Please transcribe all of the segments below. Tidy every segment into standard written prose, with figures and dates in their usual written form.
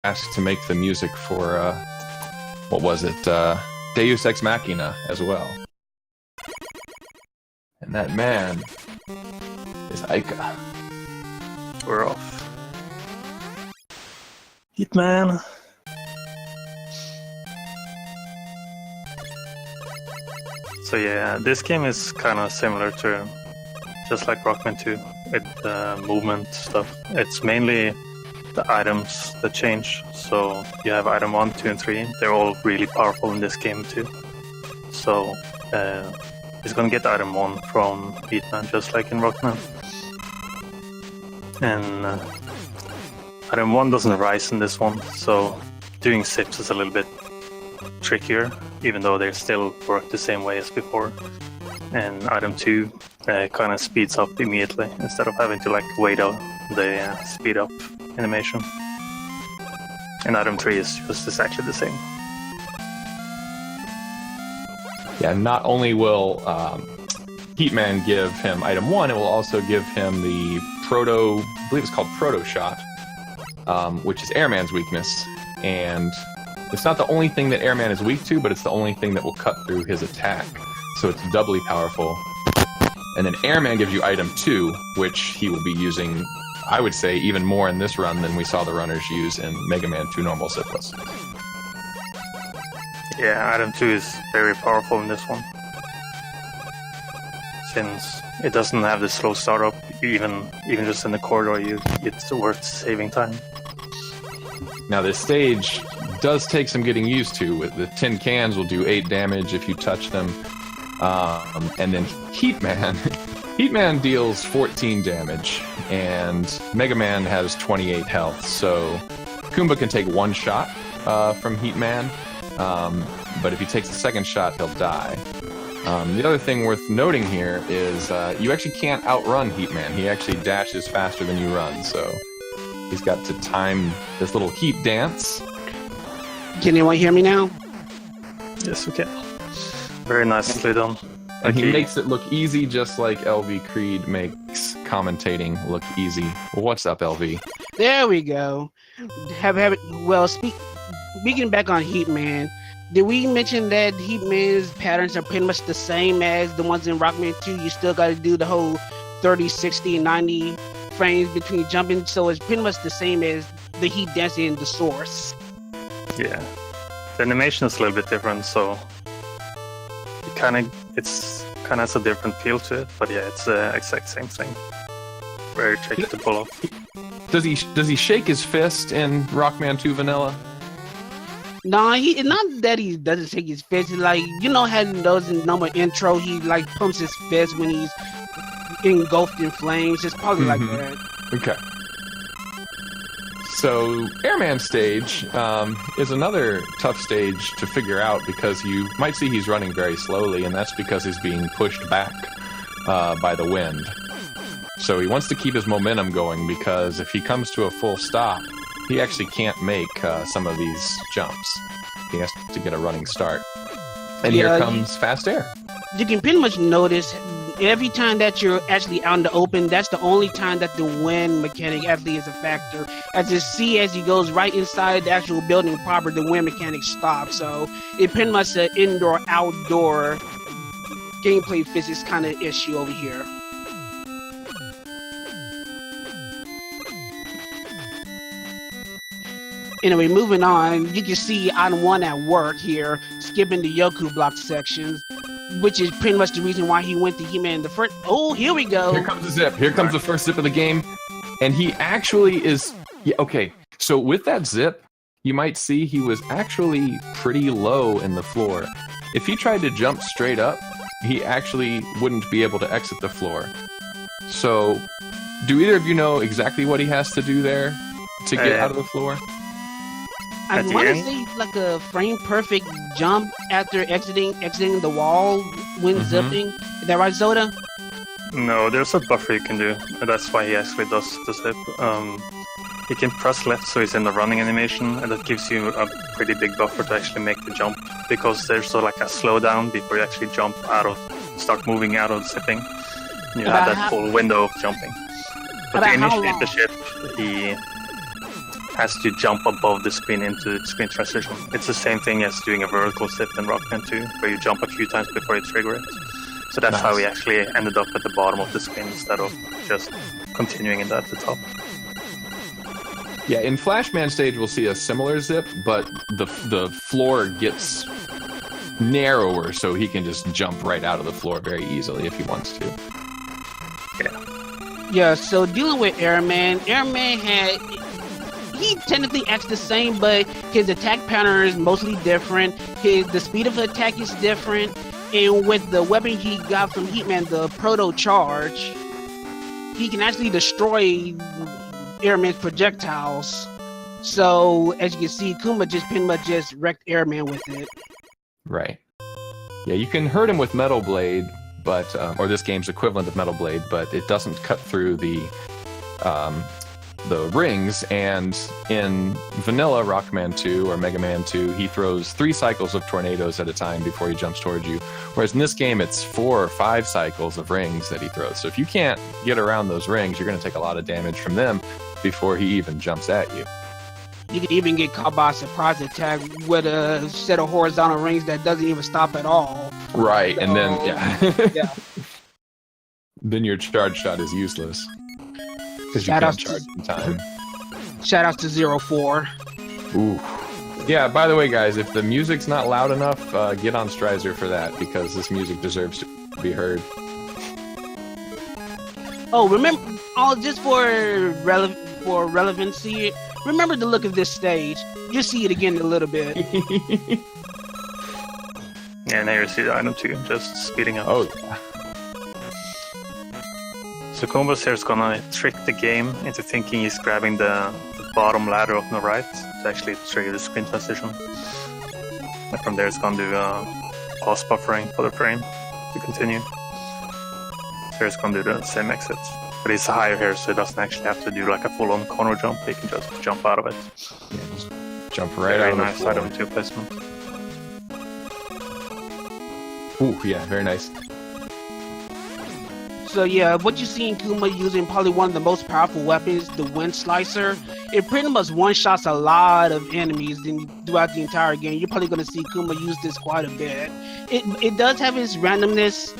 asked to make the music for, what was it? Deus Ex Machina as well. And that man is Aika. We're off. Hitman. So yeah, this game is kind of similar to just like Rockman 2 with movement stuff. It's mainly the items that change. So you have item 1, 2, and 3. They're all really powerful in this game too. So he's gonna get item 1 from Hitman just like in Rockman. And item 1 doesn't rise in this one, so doing zips is a little bit trickier, even though they still work the same way as before. And item 2 kind of speeds up immediately instead of having to like wait out the speed up animation. And item 3 is just exactly the same. Yeah, not only will Heatman give him item 1, it will also give him the I believe it's called Proto Shot, which is Airman's weakness. And it's not the only thing that Airman is weak to, but it's the only thing that will cut through his attack. So it's doubly powerful. And then Airman gives you item 2, which he will be using, I would say, even more in this run than we saw the runners use in Mega Man 2 Normal Zipless. Yeah, item 2 is very powerful in this one. Since it doesn't have the slow startup, even just in the corridor, it's worth saving time. Now this stage does take some getting used to. With the tin cans will do 8 damage if you touch them. And then Heatman deals 14 damage, and Mega Man has 28 health. So Kumba can take 1 shot from Heatman, but if he takes a second shot, he'll die. The other thing worth noting here is you actually can't outrun Heatman. He actually dashes faster than you run, so he's got to time this little heat dance. Can anyone hear me now? Yes, we can. Very nicely done. And he makes it look easy, just like LV Creed makes commentating look easy. Well, what's up, LV? There we go. Well, speaking back on Heatman, did we mention that Heatman's patterns are pretty much the same as the ones in Rockman 2? You still got to do the whole 30, 60, 90 frames between jumping, so it's pretty much the same as the heat dancing in the source. Yeah, the animation is a little bit different, so it's kind of has a different feel to it. But yeah, it's the exact same thing. Very tricky to pull off. Does he shake his fist in Rockman 2 Vanilla? Nah, not that he doesn't shake his fist. Like, you know how he does in normal intro, he like pumps his fist when he's engulfed in flames. It's probably like that. Okay. So Airman stage is another tough stage to figure out, because you might see he's running very slowly, and that's because he's being pushed back by the wind. So he wants to keep his momentum going, because if he comes to a full stop, he actually can't make some of these jumps. He has to get a running start. And here comes Fast Air. You can pretty much notice every time that you're actually out in the open, that's the only time that the wind mechanic actually is a factor. As you see, as he goes right inside the actual building proper, the wind mechanic stops. So it's pretty much an indoor-outdoor gameplay physics kind of issue over here. Anyway, moving on, you can see item 1 at work here, skipping the Yoku block sections, which is pretty much the reason why he went to He-Man in the first. Oh, here we go. Here comes the zip. Here comes the first zip of the game. And he actually is. Yeah, okay. So with that zip, you might see he was actually pretty low in the floor. If he tried to jump straight up, he actually wouldn't be able to exit the floor. So, do either of you know exactly what he has to do there to get out of the floor? I want to say like a frame perfect jump after exiting the wall when zipping. Is that right, Zoda? No, there's a buffer you can do. That's why he actually does the zip. You can press left so he's in the running animation, and that gives you a pretty big buffer to actually make the jump, because there's sort of like a slowdown before you actually start moving out of zipping. You have that full window of jumping. But to initiate the ship, he has to jump above the screen into the screen transition. It's the same thing as doing a vertical zip in Rockman 2, where you jump a few times before you trigger it. So that's how we actually ended up at the bottom of the screen instead of just continuing it at the top. Yeah, in Flashman stage we'll see a similar zip, but the floor gets narrower, so he can just jump right out of the floor very easily if he wants to. Yeah, so dealing with Airman he technically acts the same, but his attack pattern is mostly different. The speed of attack is different, and with the weapon he got from Heatman, the Proto Charge, he can actually destroy Airman's projectiles. So as you can see, Kuma just pretty much just wrecked Airman with it. Right. Yeah, you can hurt him with Metal Blade, but or this game's equivalent of Metal Blade, but it doesn't cut through the rings. And in vanilla Rockman 2 or Mega Man 2, he throws 3 cycles of tornadoes at a time before he jumps towards you. Whereas in this game, it's 4 or 5 cycles of rings that he throws. So if you can't get around those rings, you're going to take a lot of damage from them before he even jumps at you. You can even get caught by a surprise attack with a set of horizontal rings that doesn't even stop at all. Right, So, and then, yeah. Then your charge shot is useless. Because you Shout can't outs charge in time. Shout outs to 04. Ooh. Yeah, by the way, guys, if the music's not loud enough, get on Strizer for that, because this music deserves to be heard. Oh, remember, just for relevancy, remember the look of this stage. You'll see it again in a little bit. Yeah, and here you see the item too, just speeding up. Oh, So Combos here is gonna trick the game into thinking he's grabbing the bottom ladder on the right to actually trigger the screen transition. And from there it's gonna do pause buffering for the frame to continue. Here it's gonna do the same exit. But he's higher here, so he doesn't actually have to do like a full-on corner jump. He can just jump out of it. yeah, just jump right Very out of the nice floor. item 2 placement. Ooh, yeah, very nice. So yeah, what you see in Kuma using probably one of the most powerful weapons, the Wind Slicer, it pretty much one-shots a lot of enemies throughout the entire game. You're probably going to see Kuma use this quite a bit. It does have its randomness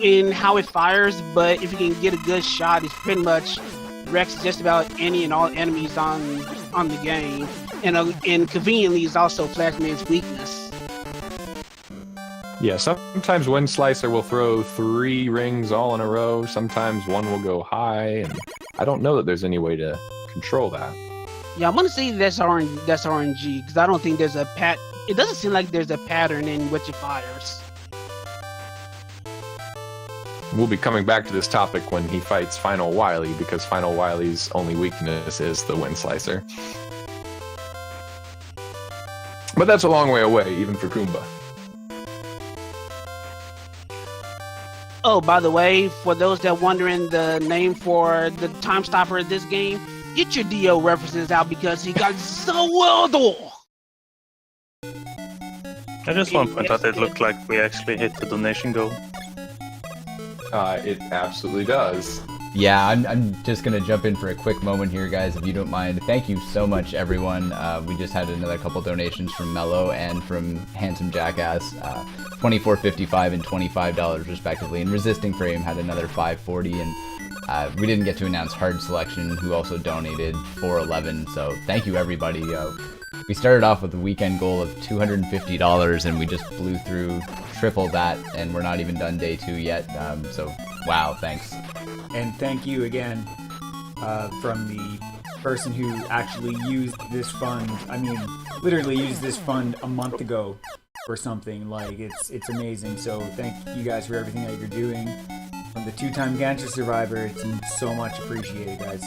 in how it fires, but if you can get a good shot, it pretty much wrecks just about any and all enemies on the game. And conveniently, it's also Flashman's weakness. Yeah, sometimes Wind Slicer will throw 3 rings all in a row. Sometimes one will go high, and I don't know that there's any way to control that. Yeah, I'm gonna say that's RNG because I don't think there's a It doesn't seem like there's a pattern in which it fires. We'll be coming back to this topic when he fights Final Wily, because Final Wily's only weakness is the Wind Slicer. But that's a long way away, even for Kumba. Oh, by the way, for those that wondering the name for the time stopper of this game, get your DO references out because he got so well done. I just want to point out it looked like we actually hit the donation goal. It absolutely does. Yeah, I'm just going to jump in for a quick moment here, guys, if you don't mind. Thank you so much, everyone. We just had another couple donations from Mello and from Handsome Jackass, $24.55 and $25 respectively. And Resisting Frame had another $5.40, and we didn't get to announce Hard Selection, who also donated $4.11. So thank you, everybody. We started off with a weekend goal of $250, and we just blew through triple that, and we're not even done day 2 yet. So wow, thanks. And thank you again from the person who actually used this fund. I mean, literally used this fund a month ago or something. Like, it's amazing. So thank you guys for everything that you're doing. From the 2-time Gantry survivor, it's so much appreciated, guys.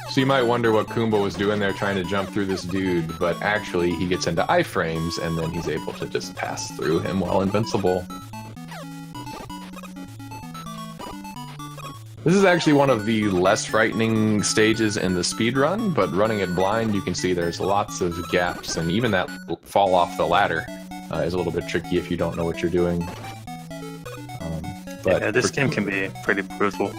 So you might wonder what Kumba was doing there trying to jump through this dude, but actually he gets into iframes and then he's able to just pass through him while invincible. This is actually one of the less frightening stages in the speedrun, but running it blind, you can see there's lots of gaps, and even that fall off the ladder is a little bit tricky if you don't know what you're doing. But yeah, this game can be pretty brutal.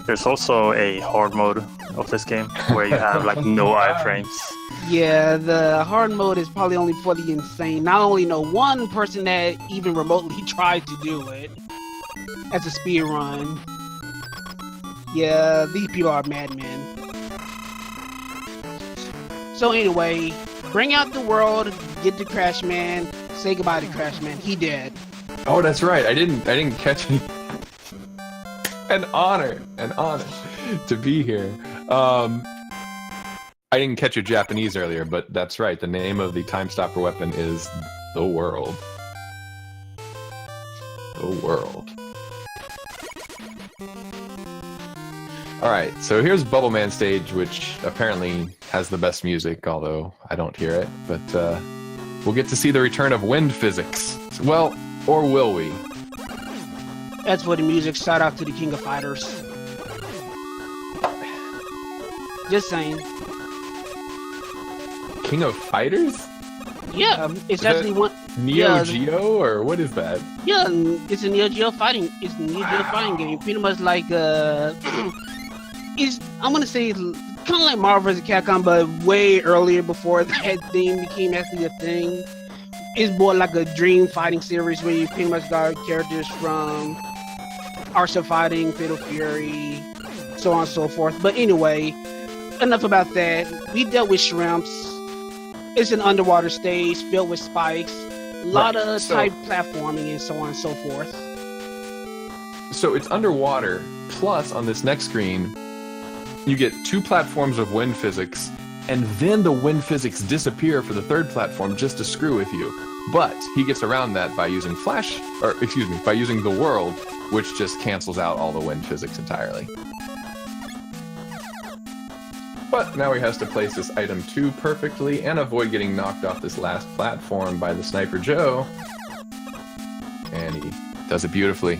There's also a hard mode of this game where you have like no iframes. Yeah, the hard mode is probably only for the insane. Not only know one person that even remotely tried to do it as a speed run. Yeah, these people are madmen. So anyway, bring out the world, get the Crash Man, say goodbye to Crash Man. He dead. Oh, that's right. I didn't catch any. An honor to be here. I didn't catch your Japanese earlier, but that's right. The name of the time stopper weapon is the world. The world. All right, so here's Bubble Man stage, which apparently has the best music, although I don't hear it. But we'll get to see the return of wind physics. Well, or will we? That's for the music. Shout out to the King of Fighters. Just saying. King of Fighters? Yeah, it's actually one. Neo Yeah, Geo, or what is that? Yeah, it's a Neo Geo fighting. It's a Neo Geo fighting game. Pretty much like it's I'm gonna say kind of like Marvel vs. Capcom, but way earlier before that thing became actually a thing. It's more like a dream fighting series where you pretty much got characters from Arts of Fighting, Fatal Fury, so on and so forth. But anyway, enough about that. We dealt with shrimps. It's an underwater stage filled with spikes, a lot of type platforming and so on and so forth. So it's underwater, plus on this next screen, you get 2 platforms of wind physics, and then the wind physics disappear for the 3rd platform just to screw with you. But he gets around that by using by using the world, which just cancels out all the wind physics entirely. But now he has to place this item 2 perfectly and avoid getting knocked off this last platform by the Sniper Joe. And he does it beautifully.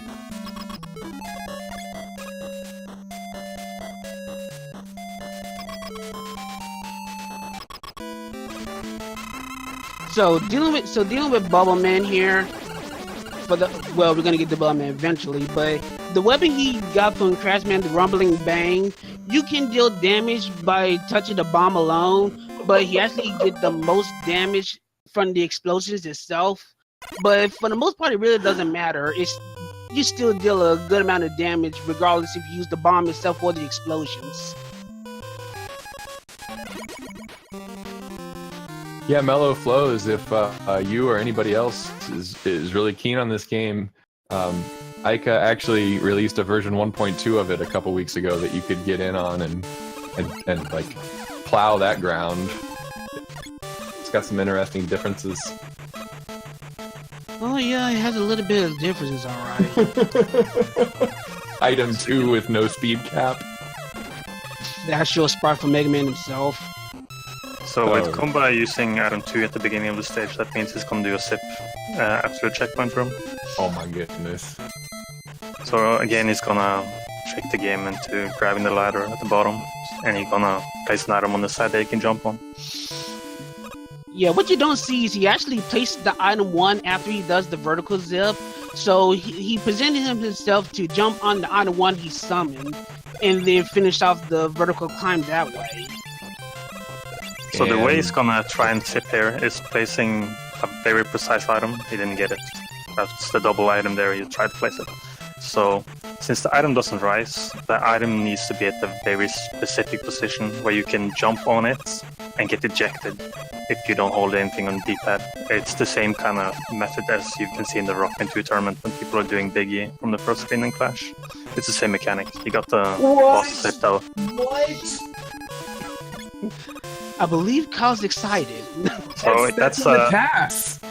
So dealing with Bubble Man here, we're gonna get to Bubble Man eventually, but the weapon he got from Crash Man, the Rumbling Bang, you can deal damage by touching the bomb alone, but he actually get the most damage from the explosions itself. But for the most part, it really doesn't matter. You still deal a good amount of damage regardless if you use the bomb itself or the explosions. Yeah, Mellow flows. If you or anybody else is really keen on this game, Ica actually released a version 1.2 of it a couple weeks ago that you could get in on and like plow that ground. It's got some interesting differences. Oh yeah, it has a little bit of differences, alright. Item 2 with no speed cap. The actual spark from Mega Man himself. So with Kumba using item 2 at the beginning of the stage, that means he's gonna do a zip absolute checkpoint room. Oh my goodness. So again, he's gonna trick the game into grabbing the ladder at the bottom, and he's gonna place an item on the side that he can jump on. Yeah, what you don't see is he actually placed the item 1 after he does the vertical zip. So he presented himself to jump on the item 1 he summoned, and then finish off the vertical climb that way. So the way he's gonna try and zip here is placing a very precise item. He didn't get it. That's the double item there, he tried to place it. So since the item doesn't rise, the item needs to be at a very specific position where you can jump on it and get ejected if you don't hold anything on the D-pad. It's the same kind of method as you can see in the Rockman 2 tournament when people are doing Biggie from the first screen in Clash. It's the same mechanic. You got the boss zipped out. What? I believe Kyle's excited. So that's the task.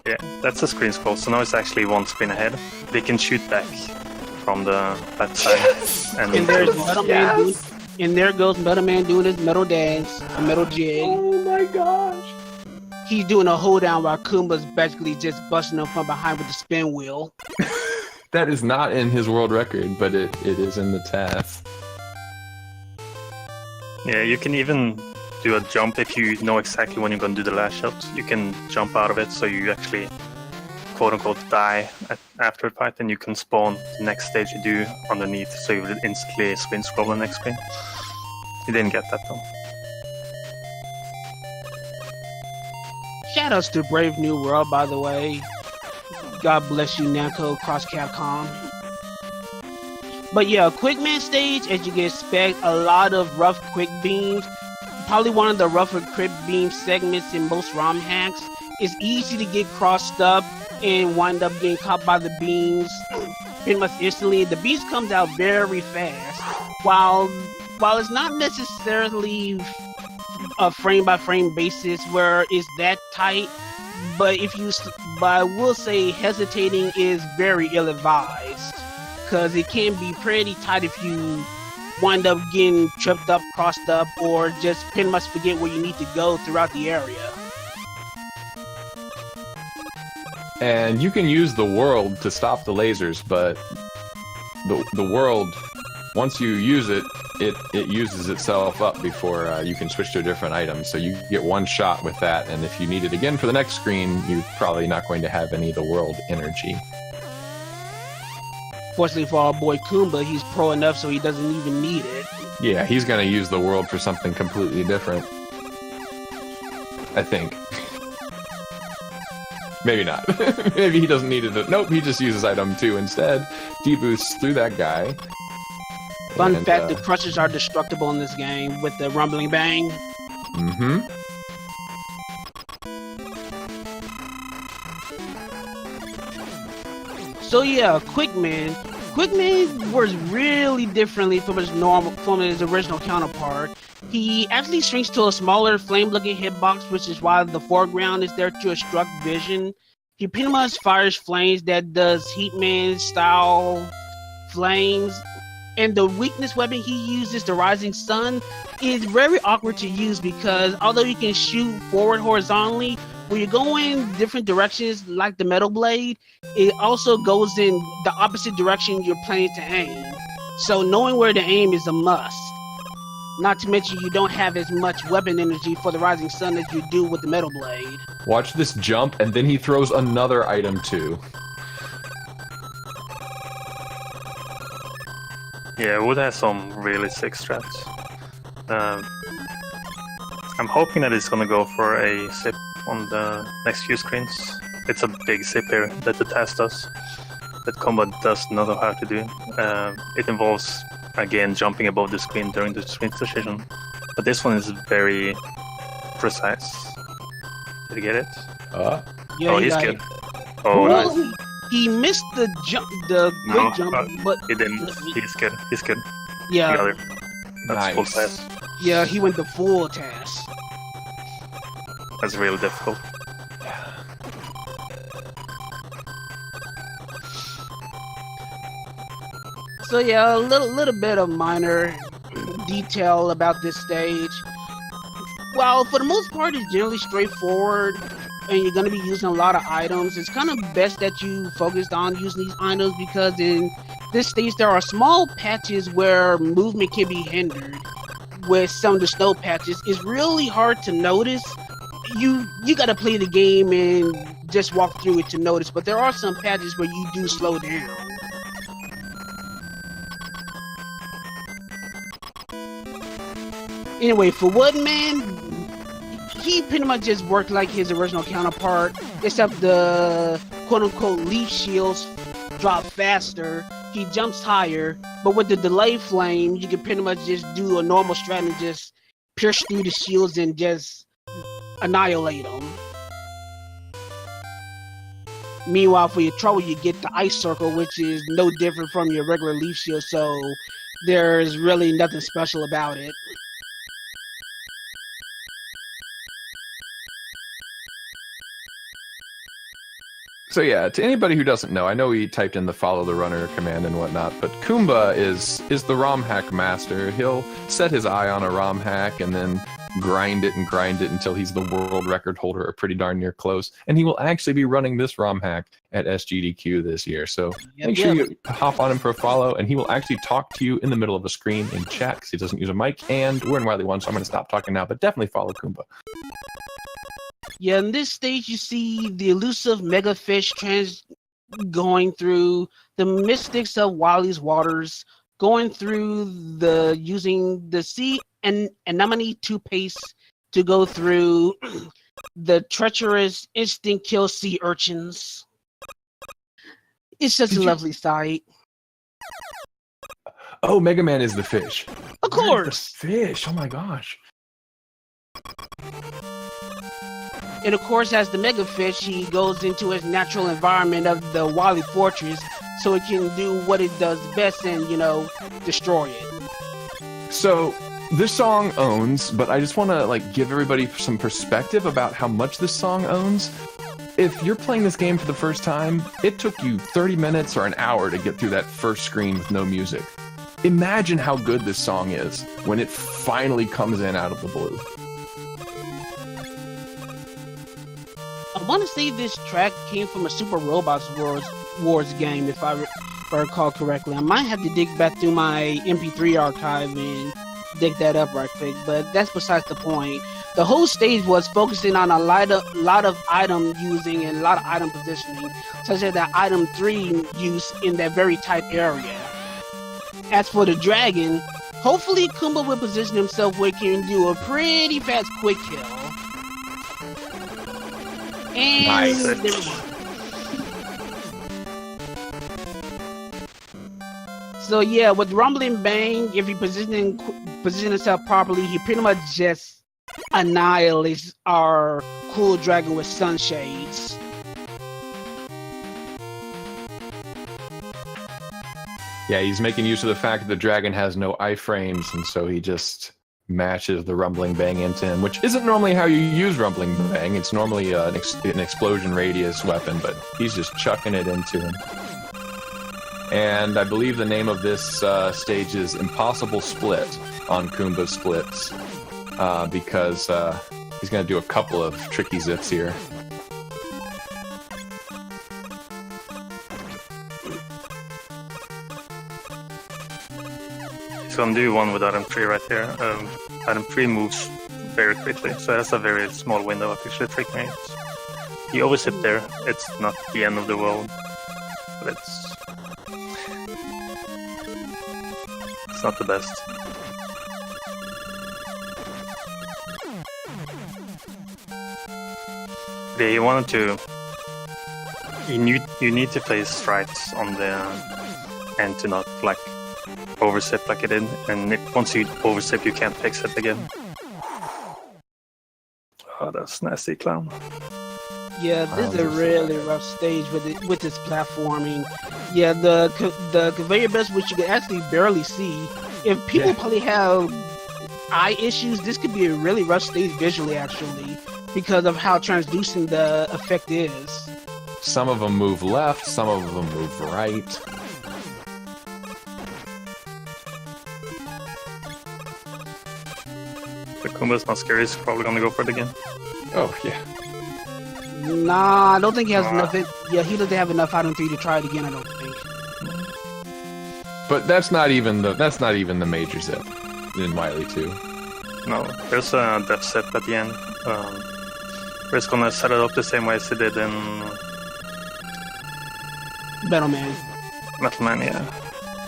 Yeah, that's a screen scroll. So now it's actually one screen ahead. They can shoot back from the left side. Yes! And there goes Metal Man doing his metal dance, a metal jig. Oh my gosh! He's doing a hold down while Kumba's basically just busting him from behind with the spin wheel. That is not in his world record, but it is in the task. Yeah, you can even do a jump if you know exactly when you're going to do the last shot. You can jump out of it, so you actually quote-unquote die after a fight, then you can spawn the next stage you do underneath, so you will instantly screen scroll the next screen. You didn't get that though. Shoutouts to Brave New World, by the way. God bless you, Namco Cross Capcom. But yeah, quick man stage, as you can expect, a lot of rough quick beams. Probably one of the rougher quick beam segments in most ROM hacks. It's easy to get crossed up and wind up getting caught by the beams pretty much instantly. The beast comes out very fast. While it's not necessarily a frame by frame basis where it's that tight, but I will say hesitating is very ill advised, because it can be pretty tight if you wind up getting tripped up, crossed up, or just pretty much forget where you need to go throughout the area. And you can use the world to stop the lasers, but the world, once you use it, it uses itself up before you can switch to a different item. So you get one shot with that, and if you need it again for the next screen, you're probably not going to have any of the world energy. Fortunately for our boy Kumba, he's pro enough so he doesn't even need it. Yeah, he's going to use the world for something completely different. I think. Maybe not. Maybe he doesn't need it. Nope, he just uses item 2 instead. D-boosts through that guy. Fun fact, the crushers are destructible in this game with the rumbling bang. Mm-hmm. So yeah, Quickman works really differently from his original counterpart. He actually shrinks to a smaller flame-looking hitbox, which is why the foreground is there to obstruct vision. He pretty much fires flames that does Heatman style flames. And the weakness weapon he uses, the Rising Sun, is very awkward to use because although you can shoot forward horizontally, when you go in different directions like the Metal Blade, it also goes in the opposite direction you're planning to aim. So knowing where to aim is a must. Not to mention you don't have as much weapon energy for the Rising Sun as you do with the Metal Blade. Watch this jump, and then he throws another item too. Yeah, Wood has some really sick strats. I'm hoping that it's gonna go for a zip on the next few screens. It's a big zip here that the task does, that combat does not know how to do. It involves, again, jumping above the screen during the screen transition. But this one is very precise. Did you get it? Yeah, oh, he's good. It. Oh, well, nice. He missed the jump, the quick jump, but he didn't. He's good. He's good. Yeah, That's nice. full task. Yeah, he went the full task. That's really difficult. So yeah, a little bit of minor detail about this stage. Well, for the most part, it's generally straightforward, and you're going to be using a lot of items. It's kind of best that you focused on using these items because in this stage there are small patches where movement can be hindered. With some of the snow patches, it's really hard to notice. You got to play the game and just walk through it to notice, but there are some patches where you do slow down. Anyway, for Woodman, he pretty much just worked like his original counterpart, except the quote-unquote leaf shields drop faster. He jumps higher, but with the delay flame, you can pretty much just do a normal strat and just pierce through the shields and just annihilate them. Meanwhile, for your trouble, you get the ice circle, which is no different from your regular leaf shield, so there's really nothing special about it. So yeah, to anybody who doesn't know, I know he typed in the follow the runner command and whatnot, but Kumba is the ROM hack master. He'll set his eye on a ROM hack and then grind it until he's the world record holder or pretty darn near close. And he will actually be running this ROM hack at SGDQ this year. So make sure you hop on him for a follow, and he will actually talk to you in the middle of a screen in chat because he doesn't use a mic. And we're in Wily 1, so I'm going to stop talking now, but definitely follow Kumba. Yeah, in this stage, you see the elusive mega fish going through the mystics of Wily's waters, going through using the sea and anemone toothpaste to go through the treacherous instant kill sea urchins. It's such a lovely sight. Oh, Mega Man is the fish. Of course. Fish. Oh my gosh. And of course, as the mega fish, he goes into his natural environment of the Wily Fortress so it can do what it does best and, destroy it. So this song owns, but I just want to give everybody some perspective about how much this song owns. If you're playing this game for the first time, it took you 30 minutes or an hour to get through that first screen with no music. Imagine how good this song is when it finally comes in out of the blue. I want to say this track came from a Super Robots Wars game, if I recall correctly. I might have to dig back through my MP3 archive and dig that up right quick, but that's besides the point. The whole stage was focusing on a lot of item using and a lot of item positioning, such as that item 3 use in that very tight area. As for the dragon, hopefully Kumba will position himself where he can do a pretty fast quick kill. And Nice. there we go. So yeah, with Rumbling Bang, if he position himself properly, he pretty much just annihilates our cool dragon with sunshades. Yeah, he's making use of the fact that the dragon has no iframes, and so he just matches the Rumbling Bang into him, which isn't normally how you use Rumbling Bang. It's normally an explosion radius weapon, but he's just chucking it into him. And I believe the name of this stage is Impossible Split on Kumba's Splits, because he's going to do a couple of tricky zips here. He's gonna do one with item 3 right here. Item 3 moves very quickly, so that's a very small window of actually trick me. He oversipped there. It's not the end of the world, but it's not the best. Yeah, you wanted to. You need to place strikes on the end to not oversip like it did, and once you oversip, you can't fix it again. Oh, that's nasty, clown. Yeah, this is a really rough stage with this platforming. Yeah, the conveyor belts, which you can actually barely see. If people probably have eye issues, this could be a really rough stage visually, actually, because of how translucent the effect is. Some of them move left, some of them move right. The Kumba's not scary, he's probably gonna go for it again. Oh, yeah. Nah, I don't think he has enough. Yeah, he doesn't have enough item 3 to try it again, I don't think. But that's not even the major zip in Wily 2. No, there's a death zip at the end. We're just gonna set it up the same way as he did in Metal Man. Metal Man, yeah.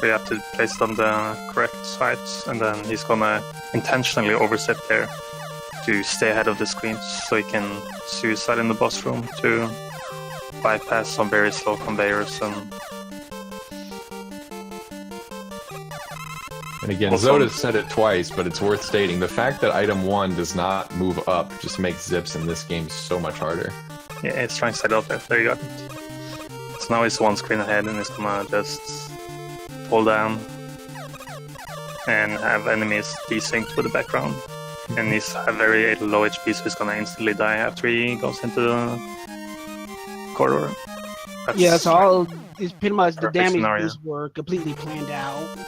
We have to place it on the correct sides, and then he's gonna intentionally oversip there to stay ahead of the screens so he can suicide in the boss room to bypass some very slow conveyors. And again, Also, Zoda said it twice, but it's worth stating. The fact that item 1 does not move up just makes zips in this game so much harder. yeah, it's trying to set it up there. There you go. So now he's one screen ahead and he's gonna just fall down and have enemies desynced with the background. And he's a very low HP, so he's gonna instantly die after he goes into the corridor. That's Yeah, so all it's pretty much the perfect damage scenario. boosts were completely planned out.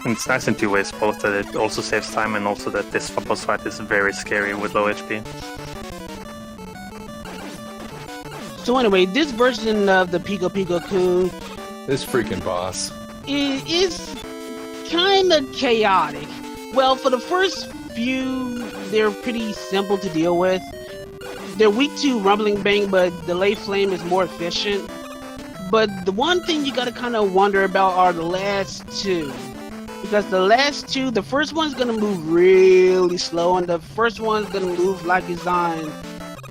And it's nice in two ways, both that it also saves time and also that this boss fight is very scary with low HP. So anyway, this version of the Pico Pico Kun This freaking boss. is kind of chaotic. Well, for the first few, they're pretty simple to deal with. They're weak to Rumbling Bang, but Delay Flame is more efficient. But the one thing you gotta kind of wonder about are the last two. Because the last two, the first one's gonna move really slow, and the first one's gonna move like it's on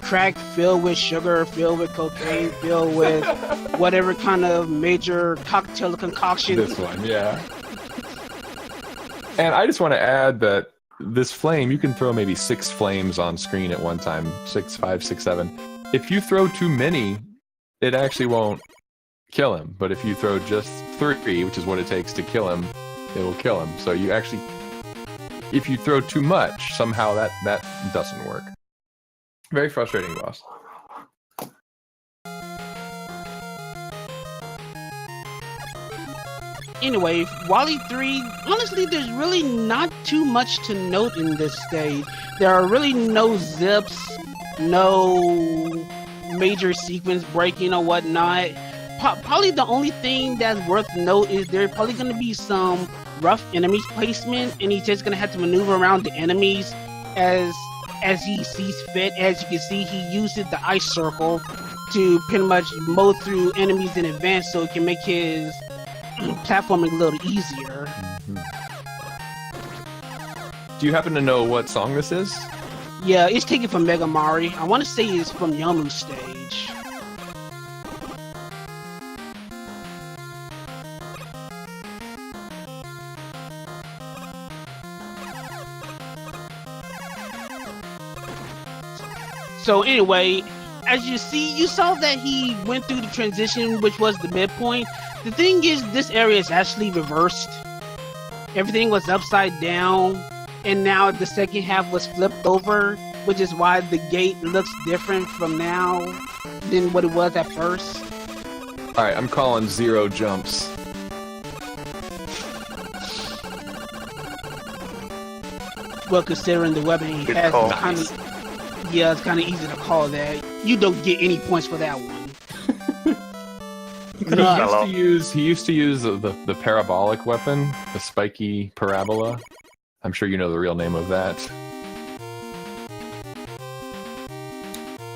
crack, filled with sugar, filled with cocaine, filled with whatever kind of major cocktail concoction. This one, yeah. And I just want to add that this flame, you can throw maybe 6 flames on screen at one time. 6, 5, 6, 7. If you throw too many, it actually won't kill him. But if you throw just 3, which is what it takes to kill him, it will kill him. So you actually, if you throw too much, somehow that doesn't work. Very frustrating, boss. Anyway, Wally 3, honestly, there's really not too much to note in this stage. There are really no zips, no major sequence breaking or whatnot. Probably the only thing that's worth note is there's probably going to be some rough enemy placement, and he's just going to have to maneuver around the enemies as he sees fit. As you can see, he uses the ice circle to pretty much mow through enemies in advance so it can make his platforming a little easier. Do you happen to know what song this is? Yeah, it's taken from Mega Mari. I want to say it's from Yomu's stage. So anyway, as you see, you saw that he went through the transition, which was the midpoint. The thing is, this area is actually reversed. Everything was upside down, and now the second half was flipped over, which is why the gate looks different from now than what it was at first. Alright, I'm calling 0 jumps. Well, considering the weapon he Good has, call. it's kind of easy to call that. You don't get any points for that one. No. He used to use the parabolic weapon, the spiky parabola. I'm sure you know the real name of that.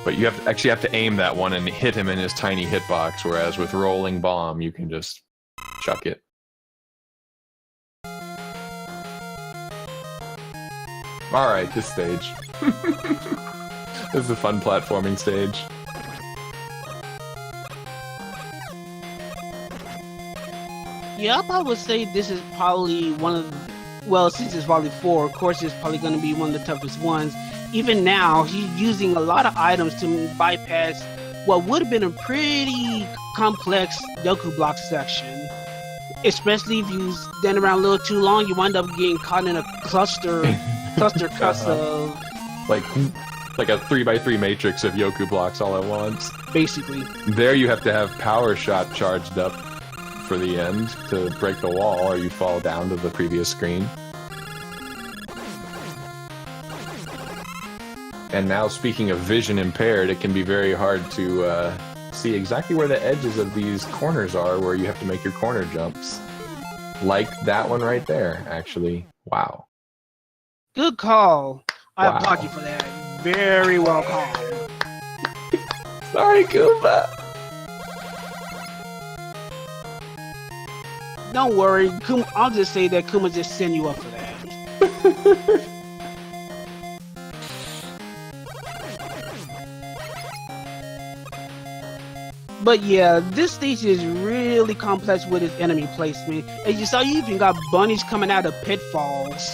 But you actually have to aim that one and hit him in his tiny hitbox, whereas with rolling bomb, you can just chuck it. Alright, this stage. This is a fun platforming stage. Yeah, I would say this is probably one of the, well, since it's Volley 4, of course it's probably going to be one of the toughest ones. Even now, he's using a lot of items to bypass what would have been a pretty complex Yoku block section. Especially if you stand around a little too long, you wind up getting caught in a cluster cuss of... Like a 3x3 matrix of Yoku blocks all at once. Basically. There you have to have power shot charged up for the end to break the wall, or you fall down to the previous screen. And now, speaking of vision impaired, it can be very hard to see exactly where the edges of these corners are, where you have to make your corner jumps. Like that one right there, actually. Wow. Good call. I Wow. applaud you for that. Very well called. Sorry, Goomba. Don't worry, I'll just say that Kuma just send you up for that. But yeah, this stage is really complex with its enemy placement. As you saw, you even got bunnies coming out of pitfalls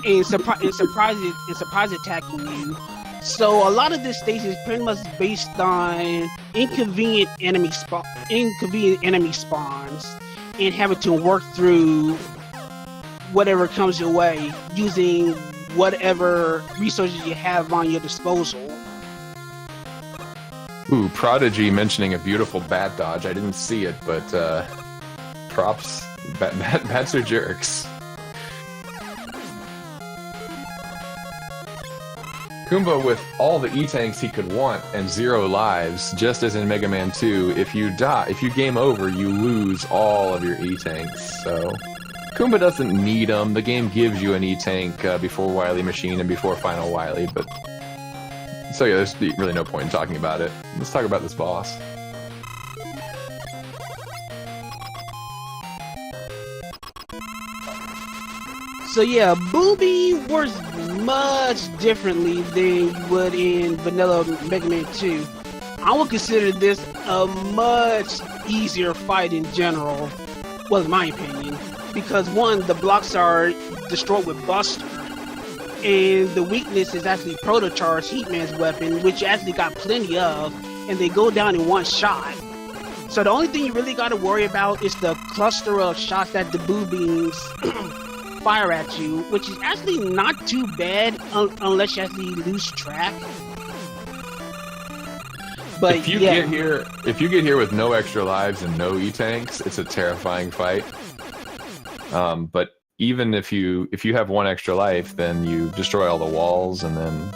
and surprise attacking you. So a lot of this stage is pretty much based on inconvenient enemy spawns and having to work through whatever comes your way using whatever resources you have on your disposal. Ooh, Prodigy mentioning a beautiful bat dodge. I didn't see it, but props. Bats are jerks. Kumba with all the E-tanks he could want and 0 lives, just as in Mega Man 2, if you game over, you lose all of your E-tanks, so Goomba doesn't need them. The game gives you an E-Tank before Wily Machine and before Final Wily, but... So yeah, there's really no point in talking about it. Let's talk about this boss. So yeah, Booby works much differently than you would in vanilla Mega Man 2. I would consider this a much easier fight in general, well in my opinion, because one, the blocks are destroyed with Buster, and the weakness is actually Proto-Charge, Heatman's weapon, which you actually got plenty of, and they go down in one shot. So the only thing you really gotta worry about is the cluster of shots that the Boo Beams fire at you, which is actually not too bad unless you actually lose track. But if you get here with no extra lives and no E-Tanks, it's a terrifying fight. But even if you have one extra life, then you destroy all the walls and then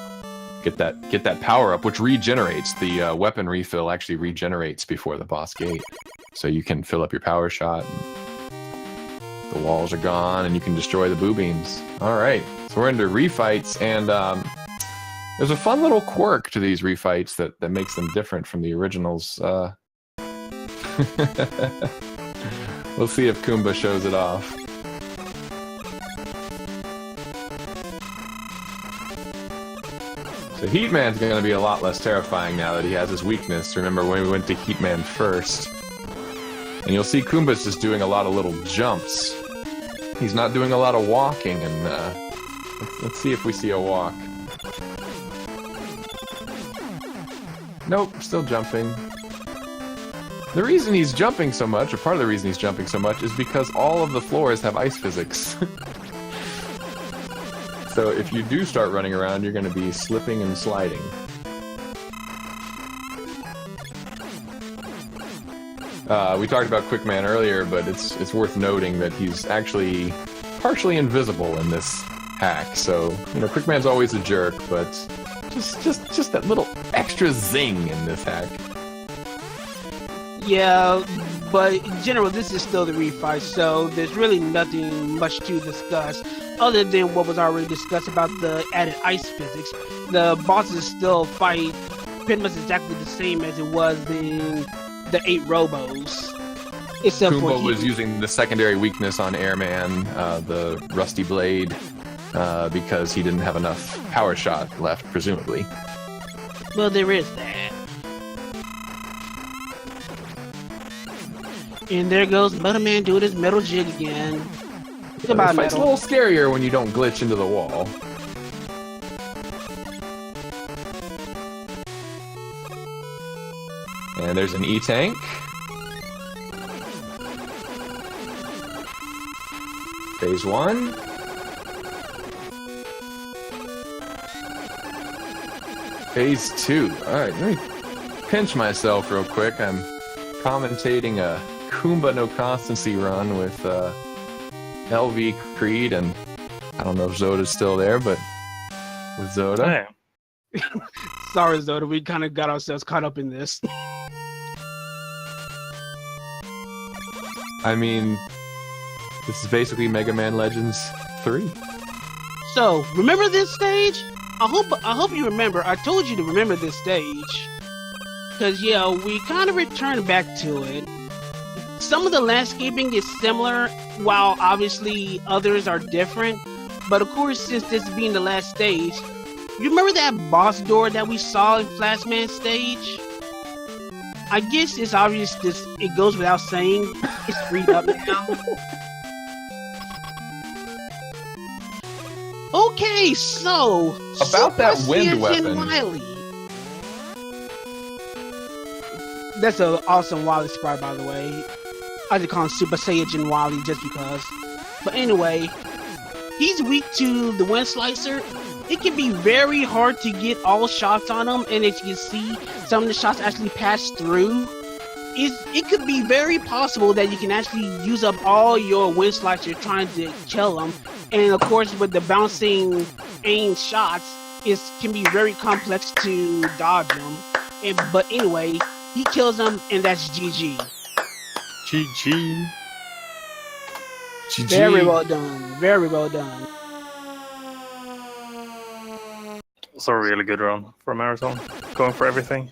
get that power up, which regenerates. The weapon refill actually regenerates before the boss gate, so you can fill up your power shot. And the walls are gone, and you can destroy the Boo Beams. All right, so we're into refights, and there's a fun little quirk to these refights that makes them different from the originals. We'll see if Goomba shows it off. So Heatman's going to be a lot less terrifying now that he has his weakness. Remember when we went to Heatman first? And you'll see Goomba's just doing a lot of little jumps. He's not doing a lot of walking, and let's see if we see a walk. Nope, still jumping. The reason he's jumping so much, or part of the reason he's jumping so much, is because all of the floors have ice physics. So if you do start running around, you're going to be slipping and sliding. We talked about Quickman earlier, but it's worth noting that he's actually partially invisible in this hack. So, you know, Quickman's always a jerk, but just that little extra zing in this hack. Yeah, but in general, this is still the refight, so there's really nothing much to discuss other than what was already discussed about the added ice physics. The bosses still fight pretty much exactly the same as it was in the 8 Robos. Except Goomba was using the secondary weakness on Airman, the Rusty Blade, because he didn't have enough power shot left, presumably. Well, there is that. And there goes Metal Man doing his metal jig again. Goodbye, This fight's a Metal. little scarier when you don't glitch into the wall. And there's an E-Tank. Phase 1. Phase 2. Alright, let me pinch myself real quick. I'm commentating a Goomba No-Constancy run with LV Creed, and I don't know if Zoda's still there, but with Zoda. Hey, Sorry, Zoda, we kind of got ourselves caught up in this. I mean, this is basically Mega Man Legends 3. So, remember this stage? I hope you remember. I told you to remember this stage. Because, yeah, we kind of returned back to it. Some of the landscaping is similar, while obviously others are different. But of course, since this being the last stage, you remember that boss door that we saw in Flashman stage? I guess it's obvious it goes without saying, it's freed up now. Okay, so About that Super wind Saiyan weapon. Wily. That's an awesome Wily sprite, by the way. I just call him Super Saiyan Wily just because. But anyway, he's weak to the Wind Slicer. It can be very hard to get all shots on him, and as you can see, some of the shots actually pass through. It could be very possible that you can actually use up all your Wind Slicer trying to kill him. And of course, with the bouncing aim shots, it can be very complex to dodge them. But anyway, he kills him, and that's GG. GG. GG. Very well done. Very well done. Also a really good run for a marathon. Going for everything.